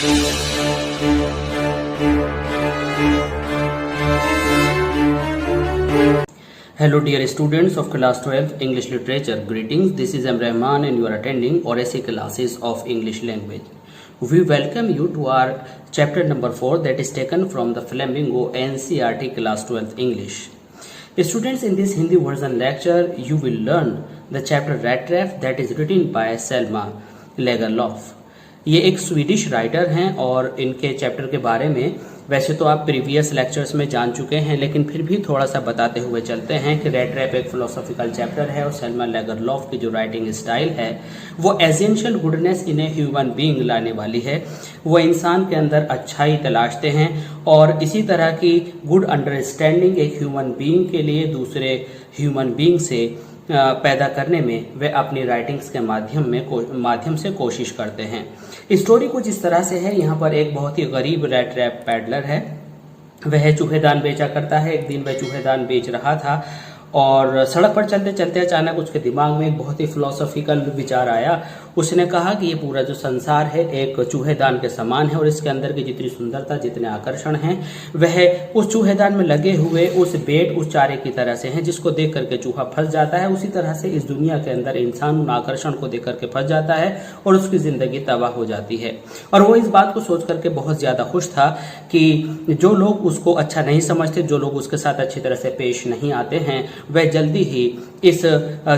Hello dear students of class 12 English Literature. Greetings. This is M. Rahman and you are attending ORSE classes of English language. We welcome you to our chapter number 4 that is taken from the Flamingo NCERT class 12 English. Students, in this Hindi version lecture you will learn the chapter Rat Trap that is written by Selma Lagerlöf. ये एक Swedish writer हैं और इनके chapter के बारे में वैसे तो आप प्रीवियस लेक्चर्स में जान चुके हैं, लेकिन फिर भी थोड़ा सा बताते हुए चलते हैं कि रैट ट्रैप एक फिलोसॉफिकल चैप्टर है और सेल्मा लैगरलॉफ की जो राइटिंग स्टाइल है वो essential goodness in a human being लाने वाली है। वो इंसान के अंदर अच्छाई तलाशते हैं और इसी तरह की गुड अंडरस्टैंडिंग एक ह्यूमन बीइंग के लिए दूसरे ह्यूमन बीइंग से पैदा करने में वे अपनी राइटिंग्स के माध्यम से कोशिश करते हैं। स्टोरी कुछ इस तरह से है। यहाँ पर एक बहुत ही गरीब रैट ट्रैप पैडलर है, वह चूहेदान बेचा करता है। एक दिन वह चूहेदान बेच रहा था और सड़क पर चलते चलते अचानक उसके दिमाग में एक बहुत ही फिलोसॉफिकल विचार आया। उसने कहा कि ये पूरा जो संसार है एक चूहेदान के समान है और इसके अंदर की जितनी सुंदरता, जितने आकर्षण हैं वह उस चूहेदान में लगे हुए उस बेट, उस चारे की तरह से हैं जिसको देख करके चूहा फंस जाता है। उसी तरह से इस दुनिया के अंदर इंसान उन आकर्षण को देख करके फंस जाता है और उसकी जिंदगी तबाह हो जाती है। और वो इस बात को सोच करके बहुत ज्यादा खुश था कि जो लोग उसको अच्छा नहीं समझते, जो लोग उसके साथ अच्छी तरह से पेश नहीं आते हैं, वह जल्दी ही इस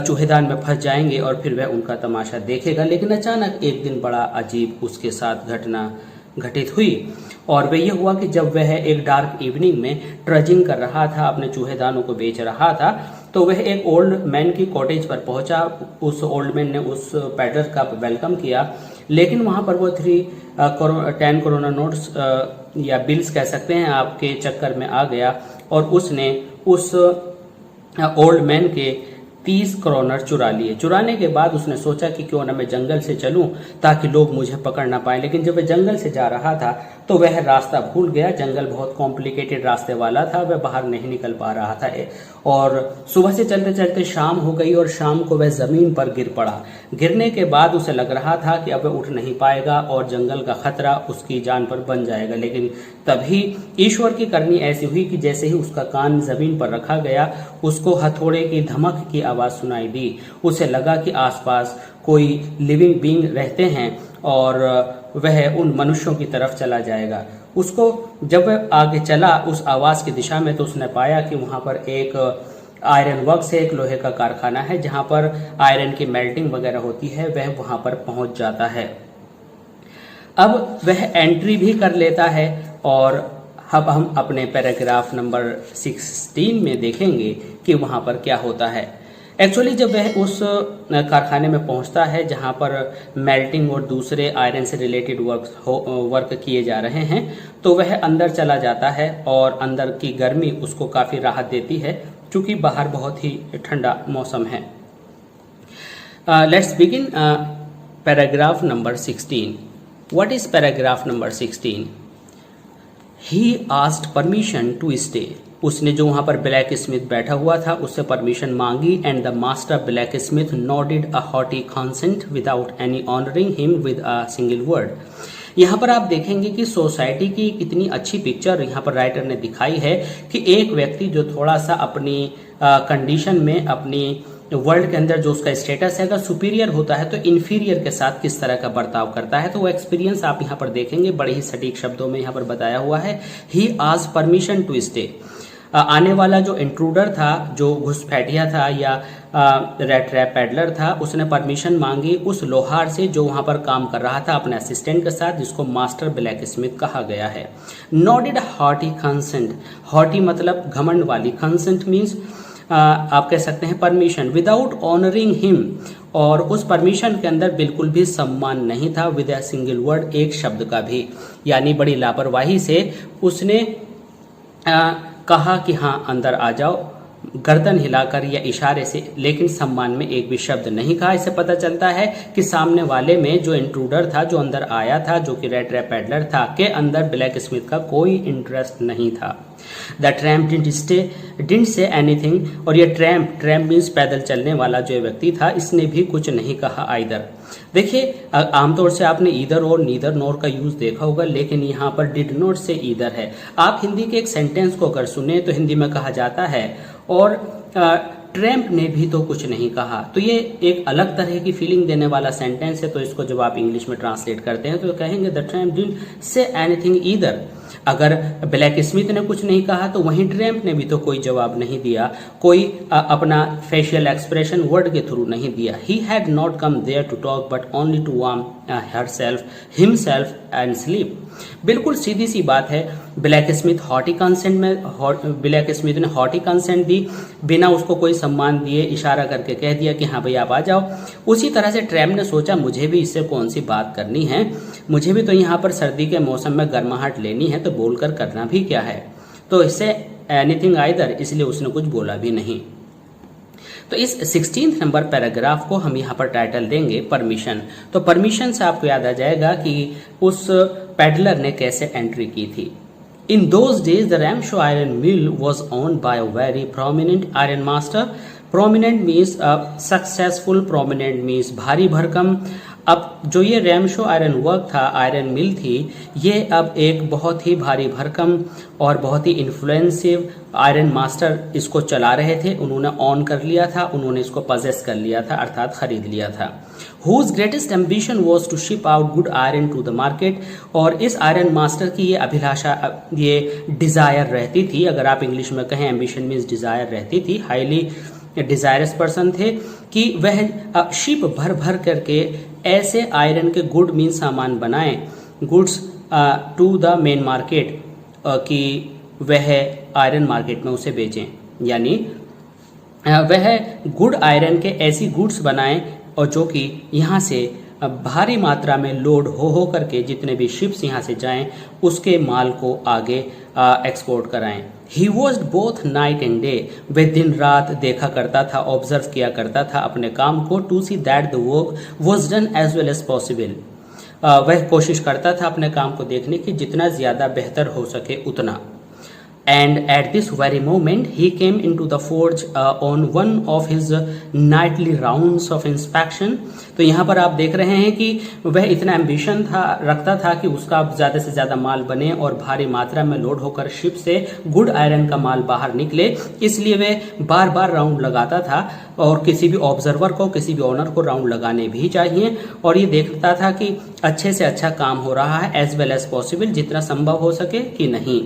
चूहेदान में फंस जाएंगे और फिर वह उनका तमाशा देखेगा। लेकिन अचानक एक दिन बड़ा अजीब उसके साथ घटना घटित हुई और वह ये हुआ कि जब वह एक डार्क इवनिंग में ट्रजिंग कर रहा था, अपने चूहेदानों को बेच रहा था, तो वह एक ओल्ड मैन की कॉटेज पर पहुंचा। उस ओल्ड मैन ने उस पैडलर का वेलकम किया, लेकिन वहां पर वो 10 कोरोना नोट्स या बिल्स कह सकते हैं आपके चक्कर में आ गया और उसने उस ओल्ड मैन के 30 करोनर चुरा लिए। चुराने के बाद उसने सोचा कि क्यों ना मैं जंगल से चलूं ताकि लोग मुझे पकड़ ना पाए। लेकिन जब वह जंगल से जा रहा था तो वह रास्ता भूल गया। जंगल बहुत कॉम्प्लिकेटेड रास्ते वाला था, वह बाहर नहीं निकल पा रहा था और सुबह से चलते चलते शाम हो गई और शाम को वह जमीन पर गिर पड़ा। गिरने के बाद उसे लग रहा था कि अब वह उठ नहीं पाएगा और जंगल का खतरा उसकी जान पर बन जाएगा। लेकिन तभी ईश्वर की करनी ऐसी हुई कि जैसे ही उसका कान जमीन पर रखा गया उसको हथौड़े की धमक की आवाज सुनाई दी। उसे लगा कि आसपास कोई लिविंग बीइंग रहते हैं और वह उन मनुष्यों की तरफ चला जाएगा। उसको जब वह आगे चला उस आवाज की दिशा में तो उसने पाया कि वहां पर एक आयरन वर्क्स है, एक लोहे का कारखाना है जहां पर आयरन की मेल्टिंग वगैरह होती है। वह वहां पर पहुंच जाता है। अब वह एंट्री भी कर लेता है और अब हम अपने पैराग्राफ नंबर 16 में देखेंगे कि वहां पर क्या होता है। एक्चुअली जब वह उस कारखाने में पहुंचता है जहां पर मेल्टिंग और दूसरे आयरन से रिलेटेड वर्क किए जा रहे हैं, तो वह अंदर चला जाता है और अंदर की गर्मी उसको काफी राहत देती है क्योंकि बाहर बहुत ही ठंडा मौसम है। Let's begin paragraph number 16। What is paragraph number 16? He asked permission to stay. उसने जो वहां पर ब्लैक स्मिथ बैठा हुआ था उससे परमिशन मांगी and the master blacksmith nodded a haughty consent without any honouring him with a single word. यहाँ पर आप देखेंगे कि सोसाइटी की कितनी अच्छी पिक्चर यहाँ पर राइटर ने दिखाई है कि एक व्यक्ति जो थोड़ा सा अपनी कंडीशन में, अपनी वर्ल्ड के अंदर जो उसका स्टेटस है, अगर सुपीरियर होता है तो इन्फीरियर के साथ किस तरह का बर्ताव करता है। तो वो एक्सपीरियंस आप यहाँ पर देखेंगे, बड़े ही सटीक शब्दों में यहाँ पर बताया हुआ है। He asked permission to stay. आने वाला जो इंट्रूडर था, जो घुसपैठिया था या रैट ट्रैप पैडलर था, उसने परमिशन मांगी उस लोहार से जो वहां पर काम कर रहा था अपने असिस्टेंट के साथ, जिसको मास्टर ब्लैक स्मिथ कहा गया है। Nodded hottie consent. हॉटी मतलब घमंड वाली, कंसेंट मीन्स आप कह सकते हैं परमिशन। विदाउट ऑनरिंग हिम, और उस परमिशन के अंदर बिल्कुल भी सम्मान नहीं था। विद अ सिंगल वर्ड, एक शब्द का भी, यानी बड़ी लापरवाही से उसने कहा कि हाँ अंदर आ जाओ, गर्दन हिलाकर या इशारे से, लेकिन सम्मान में एक भी शब्द नहीं कहा। इससे पता चलता है कि सामने वाले में जो इंट्रूडर था, जो अंदर आया था, जो कि रैट ट्रैप पैडलर था, के अंदर ब्लैक स्मिथ का कोई इंटरेस्ट नहीं था। The tramp didn't say anything, और ये ट्रैम्प मीन्स पैदल चलने वाला जो व्यक्ति था, इसने भी कुछ नहीं कहा आइदर। देखिए आमतौर से आपने ईदर और नीदर नोर का यूज देखा होगा, लेकिन यहाँ पर डिड नॉट से ईदर है। आप हिंदी के एक सेंटेंस को अगर सुने तो हिंदी में कहा जाता है और ट्रैम्प ने भी तो कुछ नहीं कहा, तो ये एक अलग तरह की फीलिंग देने वाला सेंटेंस है। तो इसको जब आप इंग्लिश में ट्रांसलेट करते हैं तो कहेंगे the tramp didn't say anything either. अगर ब्लैक स्मिथ ने कुछ नहीं कहा तो वहीं ट्रैम्प ने भी तो कोई जवाब नहीं दिया, कोई अपना फेशियल एक्सप्रेशन वर्ड के थ्रू नहीं दिया। He had not come there to talk but only to warm himself and sleep. बिल्कुल सीधी सी बात है, ब्लैक स्मिथ ब्लैक स्मिथ ने हॉटी कंसेंट दी, बिना उसको कोई सम्मान दिए इशारा करके कह दिया कि हाँ भाई आप आ जाओ। उसी तरह से ट्रैम्प ने सोचा मुझे भी इससे कौन सी बात करनी है, मुझे भी तो यहाँ पर सर्दी के मौसम में गर्माहट लेनी है, तो बोलकर करना भी क्या है। तो इससे एनीथिंग आइदर, इसलिए उसने कुछ बोला भी नहीं। तो इस 16th नंबर पैराग्राफ को हम यहाँ पर टाइटल देंगे परमिशन। तो परमिशन से आपको याद आ जाएगा कि उस पेडलर ने कैसे एंट्री की थी। In those days the Ramsho iron mill was owned by a very prominent iron master. Prominent means successful, prominent means भारी भरकम। अब जो ये रैमशो आयरन वर्क था, आयरन मिल थी, ये अब एक बहुत ही भारी भरकम और बहुत ही इन्फ्लुएंसिव आयरन मास्टर इसको चला रहे थे। उन्होंने ऑन कर लिया था, उन्होंने इसको पजेस कर लिया था, अर्थात खरीद लिया था। Whose greatest ambition was to ship out good iron to the market. और इस आयरन मास्टर की ये अभिलाषा, ये डिजायर रहती थी, अगर आप इंग्लिश में कहें एम्बिशन मीन्स डिजायर रहती थी, हाईली डिजायरस पर्सन थे कि वह शिप भर भर करके ऐसे आयरन के गुड मीन सामान बनाएं, goods to the main market, कि वह आयरन मार्केट में उसे बेचें। यानी वह गुड आयरन के ऐसी गुड्स बनाएं और जो कि यहाँ से भारी मात्रा में लोड हो करके जितने भी शिप्स यहाँ से जाएं उसके माल को आगे एक्सपोर्ट कराएं। He was both night and day, वह दिन रात देखा करता था, ऑब्जर्व किया करता था अपने काम को, to see that the work was done as well as possible. वह कोशिश करता था अपने काम को देखने की जितना ज्यादा बेहतर हो सके उतना। And at this very moment he came into the forge on one of his nightly rounds of inspection। तो यहाँ पर आप देख रहे हैं कि वह इतना एम्बिशन रखता था कि उसका ज़्यादा से ज़्यादा माल बने और भारी मात्रा में लोड होकर शिप से गुड आयरन का माल बाहर निकले, इसलिए वह बार बार राउंड लगाता था। और किसी भी ऑब्जर्वर को, किसी भी ऑनर को राउंड लगाने भी चाहिए, और ये देखता था कि अच्छे से अच्छा काम हो रहा है, एज वेल एज पॉसिबल, जितना संभव हो सके कि नहीं।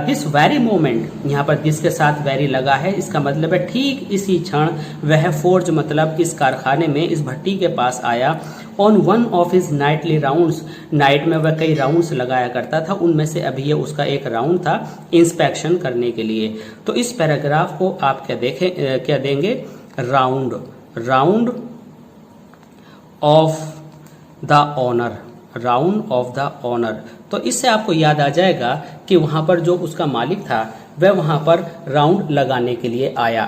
दिस वेरी मोमेंट, यहाँ पर दिस के साथ वेरी लगा है, इसका मतलब है ठीक इसी क्षण वह फोर्ज मतलब इस कारखाने में, इस भट्टी के पास आया। On one of his Knightley rounds, night में वह कई राउंड्स लगाया करता था, उनमें से अभी ये उसका एक राउंड था इंस्पेक्शन करने के लिए। तो इस पैराग्राफ को आप क्या देंगे, round off the honour, round off the honour. तो इससे आपको याद आ जाएगा कि वहां पर जो उसका मालिक था वह वहां पर राउंड लगाने के लिए आया।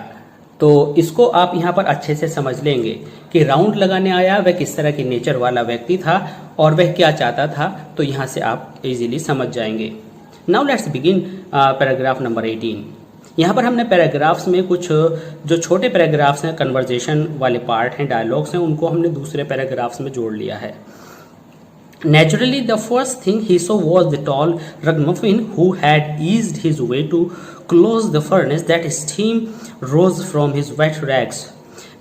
तो इसको आप यहाँ पर अच्छे से समझ लेंगे कि राउंड लगाने आया वह किस तरह की नेचर वाला व्यक्ति था और वह क्या चाहता था, तो यहाँ से आप इजीली समझ जाएंगे। Now let's begin paragraph number 18। यहाँ पर हमने पैराग्राफ्स में कुछ जो छोटे पैराग्राफ्स हैं, कन्वर्जेशन वाले पार्ट हैं, डायलॉग्स हैं, उनको हमने दूसरे पैराग्राफ्स में जोड़ लिया है। Naturally, the first thing he saw was the tall ragamuffin who had eased his way to close the furnace that steam rose from his wet rags।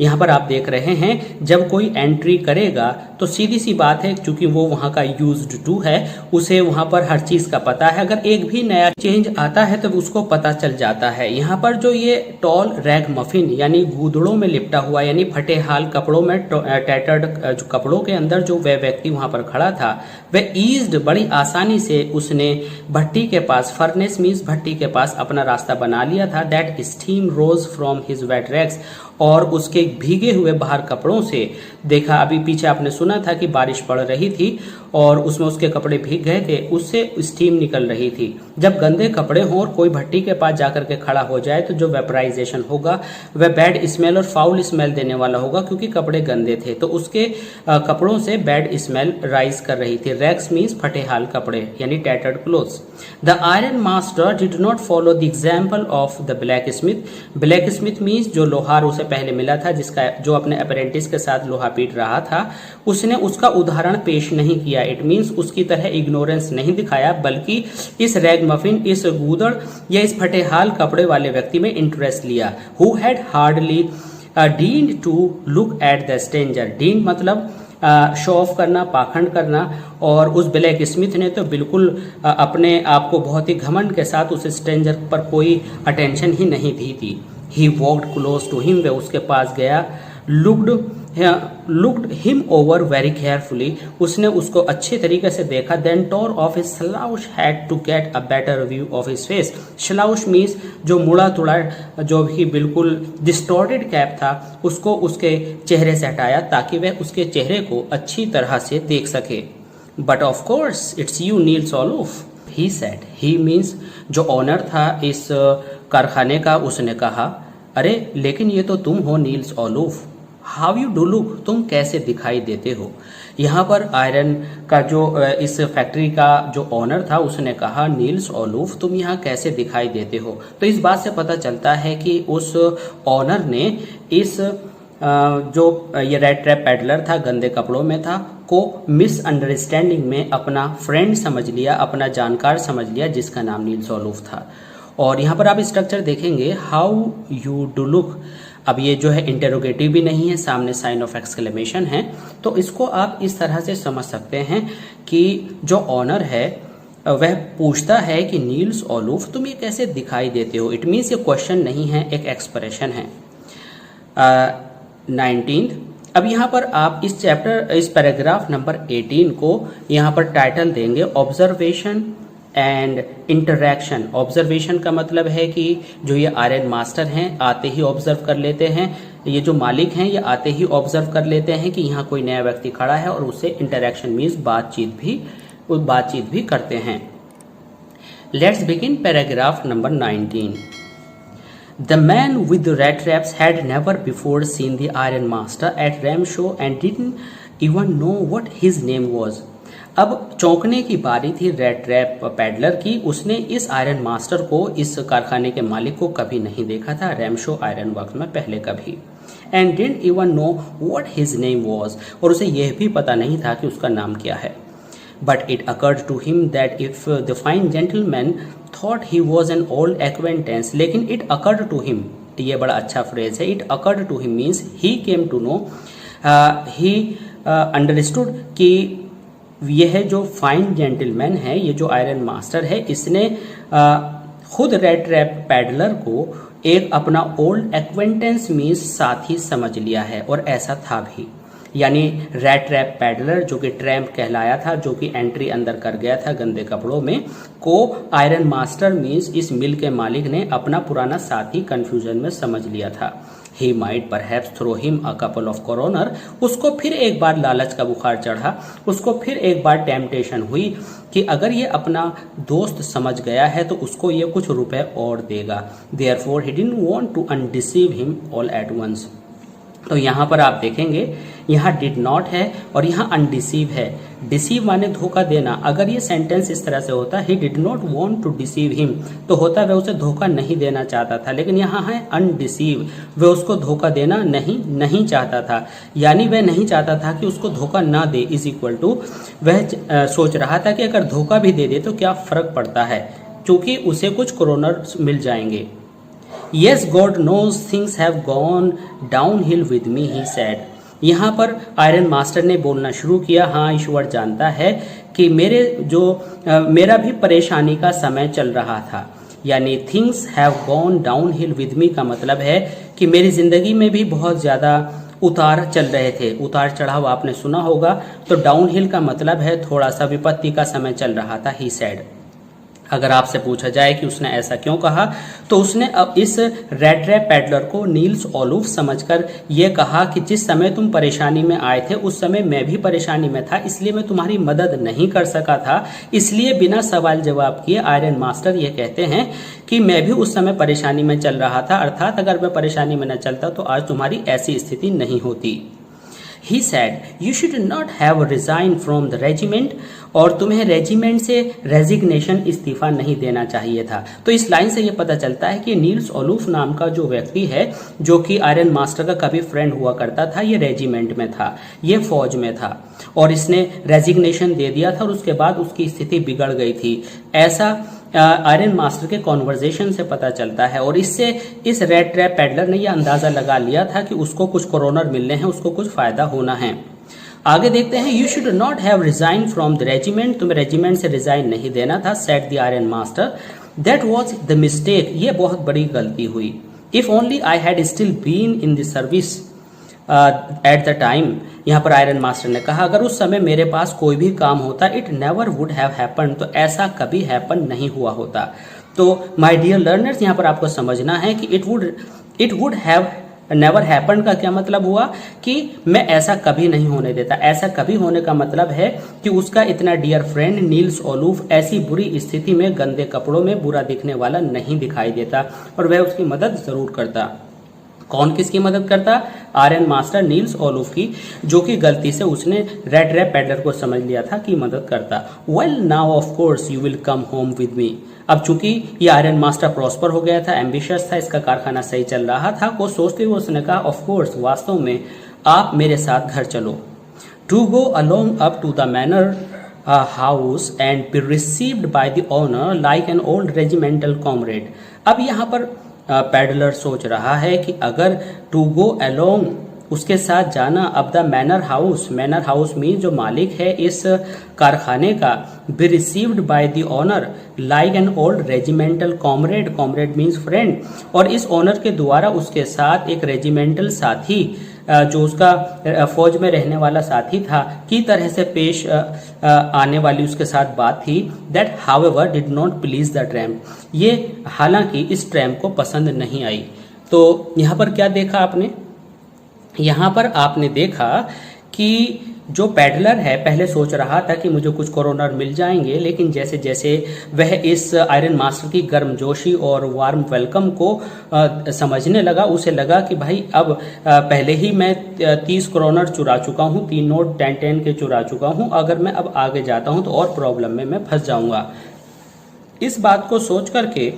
यहाँ पर आप देख रहे हैं जब कोई एंट्री करेगा तो सीधी सी बात है, क्योंकि वो वहाँ का यूज्ड टू है, उसे वहाँ पर हर चीज का पता है। अगर एक भी नया चेंज आता है तो उसको पता चल जाता है। यहाँ पर जो ये टॉल रैग मफिन यानी गूदड़ों में लिपटा हुआ यानी फटे हाल कपड़ों में, टैटर्ड जो कपड़ों के अंदर जो वह व्यक्ति वहाँ पर खड़ा था, वह ईज्ड, बड़ी आसानी से उसने भट्टी के पास, फर्नेस मीन्स भट्टी के पास अपना रास्ता बना लिया था। That steam rose from his wet rags, और उसके भीगे हुए बाहर कपड़ों से देखा, अभी पीछे आपने सुना सुना था कि बारिश पड़ रही थी और उसमें उसके कपड़े भीग गए थे, उससे स्टीम निकल रही थी। जब गंदे कपड़े हों और कोई भट्टी के पास जाकर के खड़ा हो जाए तो जो वेपराइजेशन होगा वह बैड स्मेल और फाउल स्मेल देने वाला होगा, क्योंकि कपड़े गंदे थे। तो उसके कपड़ों से बैड स्मेल राइज कर रही थी। रैग्स मीन्स फटे हाल कपड़े, यानी tattered clothes. The iron master did not follow the example of the blacksmith. Black Smith means जो लोहार उसे पहले मिला था, जिसका जो अपने अप्रेंटिस के साथ लोहा पीट रहा था, उसने उसका उदाहरण पेश नहीं किया। इट मीन्स उसकी तरह इग्नोरेंस नहीं दिखाया, बल्कि इस रैगमफिन, इस गूदड़ या इस फटेहाल कपड़े वाले व्यक्ति में इंटरेस्ट लिया। Who had hardly deigned to look at the stranger. Deigned मतलब शो ऑफ करना, पाखंड करना, और उस ब्लैक स्मिथ ने तो बिल्कुल अपने आप को बहुत ही घमंड के साथ उस स्ट्रेंजर पर कोई अटेंशन ही नहीं दी थी। He walked close to him, वह उसके पास गया। Looked him over very carefully, उसने उसको अच्छे तरीके से देखा। Then tore off his slouch hat to get a better view of his face. Slouch means जो मुड़ा तुड़ा, जो भी बिल्कुल डिस्टॉर्टेड कैप था, उसको उसके चेहरे से हटाया ताकि वह उसके चेहरे को अच्छी तरह से देख सके। But of course it's you Nils Oluf, he said. He means जो ऑनर था इस कारखाने का, उसने कहा, अरे लेकिन ये तो तुम हो Nils Oluf. How you do look, तुम कैसे दिखाई देते हो। यहाँ पर आयरन का जो इस फैक्ट्री का जो ऑनर था, उसने कहा, नील्स ओलूफ तुम यहाँ कैसे दिखाई देते हो। तो इस बात से पता चलता है कि उस ऑनर ने इस जो ये रेड ट्रैप पैडलर था, गंदे कपड़ों में था, को मिसअंडरस्टैंडिंग में अपना फ्रेंड समझ लिया, अपना जानकार समझ लिया, जिसका नाम नील्स ओलूफ था। और यहाँ पर आप स्ट्रक्चर देखेंगे, हाउ यू डू लुक। अब ये जो है इंटेरोगेटिव भी नहीं है, सामने साइन ऑफ एक्सक्लेमेशन है। तो इसको आप इस तरह से समझ सकते हैं कि जो ऑनर है वह पूछता है कि नील्स ओलूफ तुम ये कैसे दिखाई देते हो। इट मीन्स ये क्वेश्चन नहीं है, एक एक्सप्रेशन है। 19th, अब यहाँ पर आप इस चैप्टर, इस पैराग्राफ नंबर 18 को यहाँ पर टाइटल देंगे ऑब्जर्वेशन एंड इंटरैक्शन। ऑब्जर्वेशन का मतलब है कि जो ये आयरन मास्टर हैं आते ही ऑब्जर्व कर लेते हैं, ये जो मालिक हैं ये आते ही ऑब्जर्व कर लेते हैं कि यहाँ कोई नया व्यक्ति खड़ा है, और उससे इंटरैक्शन मीन्स बातचीत भी करते हैं। Let's begin paragraph number 19। The man with the red traps had never before seen the iron master at Ram show and didn't even know what his name was. अब चौंकने की बारी थी रेड ट्रैप पैडलर की। उसने इस iron master को, इस कारखाने के मालिक को कभी नहीं देखा था, रैम शो आयरन वर्क्स में पहले कभी। And didn't even know what his name was, और उसे यह भी पता नहीं था कि उसका नाम क्या है। But it occurred to him that if the fine gentleman thought he was an old acquaintance, लेकिन it occurred to him, ये बड़ा अच्छा फ्रेज है। It occurred to him means he came to know, he understood कि यह जो fine gentleman है, ये जो आयरन मास्टर है, इसने खुद रेड ट्रैप पैडलर को एक अपना ओल्ड एक्वेंटेंस मीन्स साथी समझ लिया है, और ऐसा था भी। यानी रेड ट्रैप पैडलर जो कि ट्रैम्प कहलाया था, जो कि एंट्री अंदर कर गया था गंदे कपड़ों में, को आयरन मास्टर मीन्स इस मिल के मालिक ने अपना पुराना साथी कंफ्यूजन में समझ लिया था। He might perhaps throw him a couple of kroner, उसको फिर एक बार लालच का बुखार चढ़ा, उसको फिर एक बार टेम्पटेशन हुई कि अगर ये अपना दोस्त समझ गया है तो उसको ये कुछ रुपए और देगा। Therefore he didn't want to undeceive him all at once. तो यहाँ पर आप देखेंगे, यहाँ डिड नॉट है और यहाँ अनडिसीव है। डिसीव माने धोखा देना। अगर ये सेंटेंस इस तरह से होता, he did not want to deceive him, तो होता वह उसे धोखा नहीं देना चाहता था। लेकिन यहाँ है अनडिसीव, वह उसको धोखा देना नहीं चाहता था। यानी वह नहीं चाहता था कि उसको धोखा ना दे, इज इक्वल टू वह सोच रहा था कि अगर धोखा भी दे दे तो क्या फर्क पड़ता है, क्योंकि उसे कुछ करोनर मिल जाएंगे। Yes, God knows things have gone downhill with me, he said. यहाँ पर आयरन मास्टर ने बोलना शुरू किया, हाँ ईश्वर जानता है कि मेरा भी परेशानी का समय चल रहा था। यानी things have gone down hill with me का मतलब है कि मेरी जिंदगी में भी बहुत ज़्यादा उतार चल रहे थे। उतार चढ़ाव आपने सुना होगा, तो डाउन हिल का मतलब है थोड़ा सा विपत्ति का समय चल रहा था। ही सेड, अगर आपसे पूछा जाए कि उसने ऐसा क्यों कहा, तो उसने अब इस रेड रैप पैडलर को नील्स ओलूफ समझकर यह कहा कि जिस समय तुम परेशानी में आए थे उस समय मैं भी परेशानी में था, इसलिए मैं तुम्हारी मदद नहीं कर सका था। इसलिए बिना सवाल जवाब किए आयरन मास्टर ये कहते हैं कि मैं भी उस समय परेशानी में चल रहा था, अर्थात अगर मैं परेशानी में न चलता तो आज तुम्हारी ऐसी स्थिति नहीं होती। He said, "You should not have resigned from the regiment." और तुम्हें रेजिमेंट से रेजिग्नेशन इस्तीफा नहीं देना चाहिए था। तो इस लाइन से यह पता चलता है कि नील्स ओलूफ नाम का जो व्यक्ति है, जो कि आयरन मास्टर का कभी फ्रेंड हुआ करता था, ये रेजिमेंट में था, ये फौज में था और इसने रेजिग्नेशन दे दिया था और उसके बाद उसकी स्थिति बिगड़ गई थी। ऐसा आयरन मास्टर के कॉन्वर्जेशन से पता चलता है और इससे इस रेड ट्रैप पैडलर ने यह अंदाजा लगा लिया था कि उसको कुछ कोरोनर मिलने हैं, उसको कुछ फायदा होना है। आगे देखते हैं, you should not have resign from the regiment, तुम्हें रेजिमेंट से रिजाइन नहीं देना था, said the iron master, that was the mistake, ये बहुत बड़ी गलती हुई। If only I had still been in the service at the time, यहाँ पर आयरन मास्टर ने कहा अगर उस समय मेरे पास कोई भी काम होता, it never would have happen, तो ऐसा कभी हैपन नहीं हुआ होता। तो माय डियर लर्नर्स, यहाँ पर आपको समझना है कि it would have never happen का क्या मतलब हुआ कि मैं ऐसा कभी नहीं होने देता। ऐसा कभी होने का मतलब है कि उसका इतना डियर फ्रेंड नील्स ओलूफ ऐसी बुरी स्थिति में गंदे कपड़ों में बुरा दिखने वाला नहीं दिखाई देता और वह उसकी मदद जरूर करता। कौन किसकी मदद करता? आयरन मास्टर नील्स ओलूफ की, जो कि गलती से उसने रेड रैप पैडलर को समझ लिया था कि मदद करता। Well now of course you will come home with me. अब चूंकि ये आयरन मास्टर प्रॉस्पर हो गया था, एम्बिशियस था, इसका कारखाना सही चल रहा था, वो सोचते हुए उसने कहा ऑफ कोर्स, वास्तव में आप मेरे साथ घर चलो। To go along up to the manor house and be received by the owner like an old regimental comrade. अब यहाँ पर पैडलर सोच रहा है कि अगर टू गो अलोंग, उसके साथ जाना, अब द मैनर हाउस मीन जो मालिक है इस कारखाने का, B received by the owner like an old regimental comrade means friend, और इस ओनर के द्वारा उसके साथ एक रेजिमेंटल साथी, जो उसका फौज में रहने वाला साथी था, की तरह से पेश आने वाली उसके साथ बात थी। That however did not please the tramp, ये हालांकि इस ट्रैम्प को पसंद नहीं आई। तो यहाँ पर क्या देखा आपने? यहाँ पर आपने देखा कि जो पैडलर है पहले सोच रहा था कि मुझे कुछ कोरोनर मिल जाएंगे, लेकिन जैसे जैसे वह इस आयरन मास्टर की गर्मजोशी और वार्म वेलकम को समझने लगा, उसे लगा कि भाई अब पहले ही मैं 30 कोरोनर चुरा चुका हूँ, 3 नोट 10 के चुरा चुका हूँ, अगर मैं अब आगे जाता हूँ तो और प्रॉब्लम में मैं फंस जाऊंगा। इस बात को सोच करके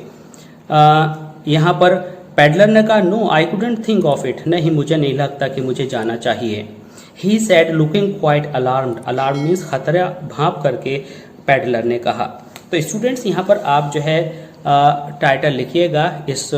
यहाँ पर पैडलर ने कहा no I couldn't think of it, नहीं मुझे नहीं लगता कि मुझे जाना चाहिए। He said looking quite alarmed, alarm means खतरा भांप करके पैडलर ने कहा। तो स्टूडेंट्स यहाँ पर आप जो है टाइटल लिखिएगा इस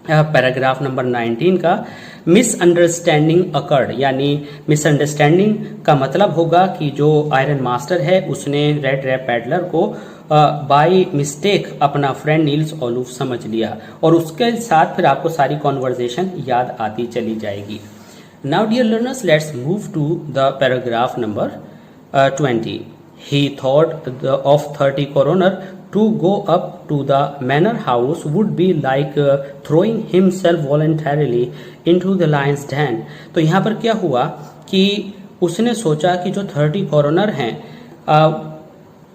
पैराग्राफ नंबर 19 का, मिसअंडरस्टैंडिंग अकर्ड, यानी मिसअंडरस्टैंडिंग का मतलब होगा कि जो आयरन मास्टर है उसने रेड रैप पैडलर को बाय मिस्टेक अपना फ्रेंड नील्स ओलूफ समझ लिया, और उसके साथ फिर आपको सारी कॉन्वर्जेशन याद आती चली जाएगी। Now dear learners, let's move to the paragraph number 20. He thought of 30 coroner to go up to the manor house would be like throwing himself voluntarily into the lion's den. तो यहाँ पर क्या हुआ कि उसने सोचा कि जो 30 कॉरोनर हैं,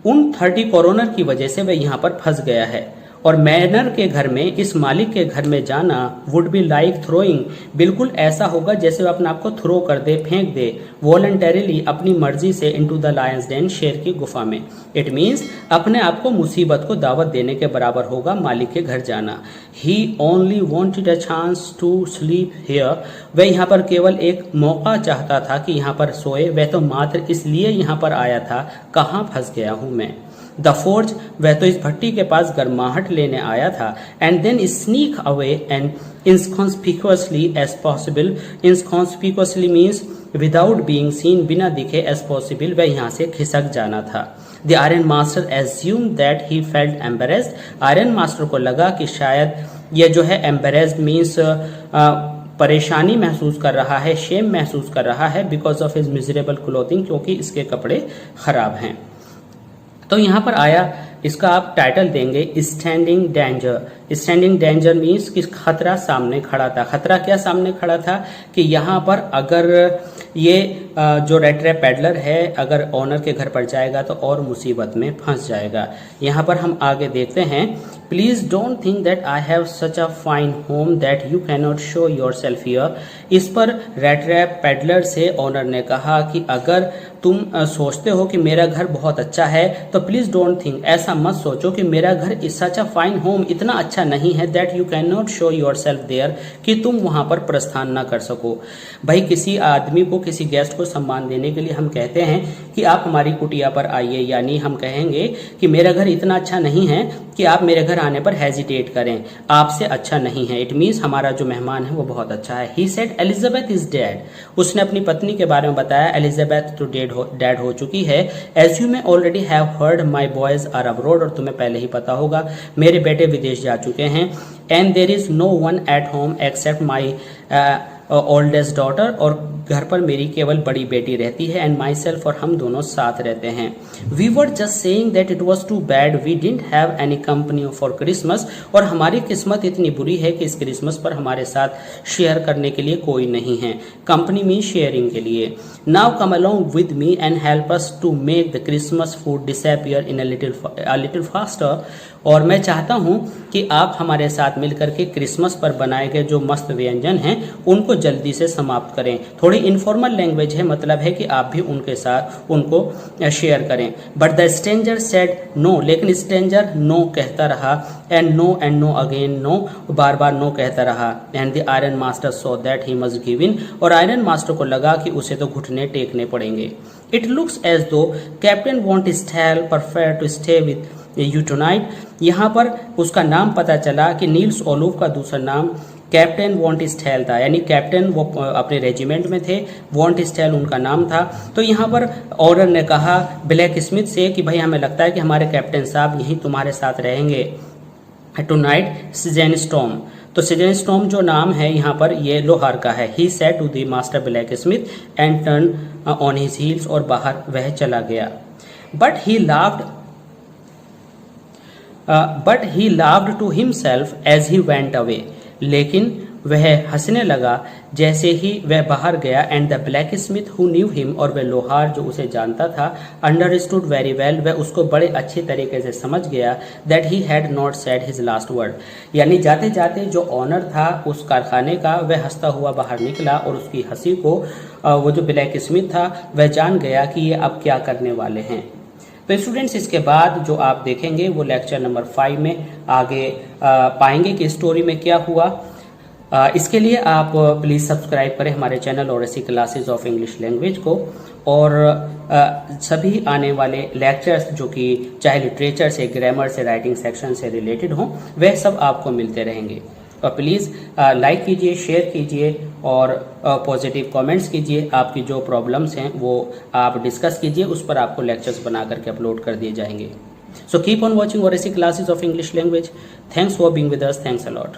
उन 30 कॉरोनर की वजह से वह यहाँ पर फंस गया है, और मैनर के घर में, इस मालिक के घर में जाना वुड बी लाइक थ्रोइंग, बिल्कुल ऐसा होगा जैसे वह अपने आप को थ्रो कर दे, फेंक दे, वॉलंटरीली, अपनी मर्जी से, इनटू द लायंस डेन, शेर की गुफा में। इट मीन्स अपने आप को मुसीबत को दावत देने के बराबर होगा मालिक के घर जाना। He only wanted a chance to sleep here, वह यहाँ पर केवल एक मौका चाहता था कि यहाँ पर सोए, वह तो मात्र इसलिए यहाँ पर आया था, कहाँ फंस गया हूँ मैं। द फोर्ज, वह तो इस भट्टी के पास गर्माहट लेने आया था, and then sneak away and inconspicuously as possible, inconspicuously means without being seen, बिना दिखे, एज पॉसिबल, वह यहाँ से खिसक जाना था। The iron master assume that he felt embarrassed, iron master को लगा कि शायद यह जो है एम्बेरेस्ड मीन्स परेशानी महसूस कर रहा है, शेम महसूस कर रहा है, because of his miserable clothing, क्योंकि इसके कपड़े खराब हैं। तो यहाँ पर आया इसका आप टाइटल देंगे standing danger. Standing danger means कि खतरा सामने खड़ा था। खतरा क्या सामने खड़ा था कि यहाँ पर अगर ये जो रेड ट्रैप पेडलर है अगर ओनर के घर पर जाएगा तो और मुसीबत में फंस जाएगा। यहाँ पर हम आगे देखते हैं, please don't think that I have such a fine home that you can not show your self here. इस पर रेड ट्रैप पेडलर से ओनर ने कहा कि अगर तुम सोचते हो कि मेरा घर बहुत अच्छा है तो प्लीज डोंट थिंक, ऐसा मत सोचो कि मेरा घर is such a fine home, इतना अच्छा नहीं है, that you can not show yourself there, कि तुम वहां पर प्रस्थान ना कर सको। भाई किसी आदमी को, किसी गेस्ट को सम्मान देने के लिए हम कहते हैं कि आप हमारी कुटिया पर आइए, यानी हम कहेंगे कि मेरा घर इतना अच्छा नहीं है कि आप मेरे घर आने पर हेजिटेट करें, आपसे अच्छा नहीं है। इट मीन्स हमारा जो मेहमान है वो बहुत अच्छा है। ही सेड एलिजाबेथ इज डेड। उसने अपनी पत्नी के बारे में बताया, एलिजाबेथ तो डेड हो चुकी है। As you may already have heard my boys are abroad, और तुम्हें पहले ही पता होगा मेरे बेटे विदेश जा चुके हैं। And there is no one at home except my oldest daughter, और घर पर मेरी केवल बड़ी बेटी रहती है, एंड माई सेल्फ, और हम दोनों साथ रहते हैं। We were just saying that it was too bad we didn't have any company for Christmas, और हमारी किस्मत इतनी बुरी है कि इस क्रिसमस पर हमारे साथ शेयर करने के लिए कोई नहीं है। कंपनी मीन शेयरिंग के लिए। Now come along with me and help us to make the Christmas food disappear in a little faster, और मैं चाहता हूं कि आप हमारे साथ मिलकर के क्रिसमस पर बनाए गए जो मस्त व्यंजन हैं उनको जल्दी से समाप्त करें। थोड़ी इनफॉर्मल लैंग्वेज है, मतलब है कि आप भी उनके साथ उनको शेयर करें। But the stranger said no, लेकिन स्ट्रेंजर नो कहता रहा, एंड नो अगेन नो, बार बार नो कहता रहा। And the iron master saw that he must give in, और आयरन मास्टर को लगा कि उसे तो घुटने टेकने पड़ेंगे। It looks as though captain von Stahle prefer to stay with you tonight. यहाँ पर उसका नाम पता चला कि नील्स ओलूफ का दूसरा नाम कैप्टन वॉन्ट स्टेल था, यानी कैप्टन वो अपने रेजिमेंट में थे, वॉन्ट स्टेल उनका नाम था। तो यहाँ पर ऑर्डर ने कहा ब्लैक स्मिथ से कि भाई हमें लगता है कि हमारे कैप्टन साहब यहीं तुम्हारे साथ रहेंगे टुनाइट सीजन स्टॉर्म। तो सीजन स्टॉर्म जो नाम है यहाँ पर ये लोहार का है। ही said to the master blacksmith and turn on his heels, और बाहर वह चला गया। But he laughed to himself as he went away, लेकिन वह हंसने लगा जैसे ही वह बाहर गया। And the blacksmith who knew him, और वह लोहार जो उसे जानता था, अंडरस्टूड वेरी वेल, वह उसको बड़े अच्छे तरीके से समझ गया, that he had not said his last word, यानी जाते जाते जो ऑनर था उस कारखाने का वह हंसता हुआ बाहर निकला, और उसकी हंसी को वो जो ब्लैक स्मिथ था वह जान गया कि ये अब क्या करने वाले हैं। तो स्टूडेंट्स इसके बाद जो आप देखेंगे वो लेक्चर नंबर 5 में आगे पाएंगे कि स्टोरी में क्या हुआ। इसके लिए आप प्लीज़ सब्सक्राइब करें हमारे चैनल और ऐसी क्लासेस ऑफ इंग्लिश लैंग्वेज को, और सभी आने वाले लेक्चर्स जो कि चाहे लिटरेचर से, ग्रामर से, राइटिंग सेक्शन से रिलेटेड हों वह सब आपको मिलते रहेंगे। और प्लीज़ लाइक कीजिए, शेयर कीजिए और पॉजिटिव कमेंट्स कीजिए। आपकी जो प्रॉब्लम्स हैं वो आप डिस्कस कीजिए, उस पर आपको लेक्चर्स बना करके अपलोड कर दिए जाएंगे। सो कीप ऑन वॉचिंग और ऐसी classes of English language. Thanks for being with us, thanks a lot.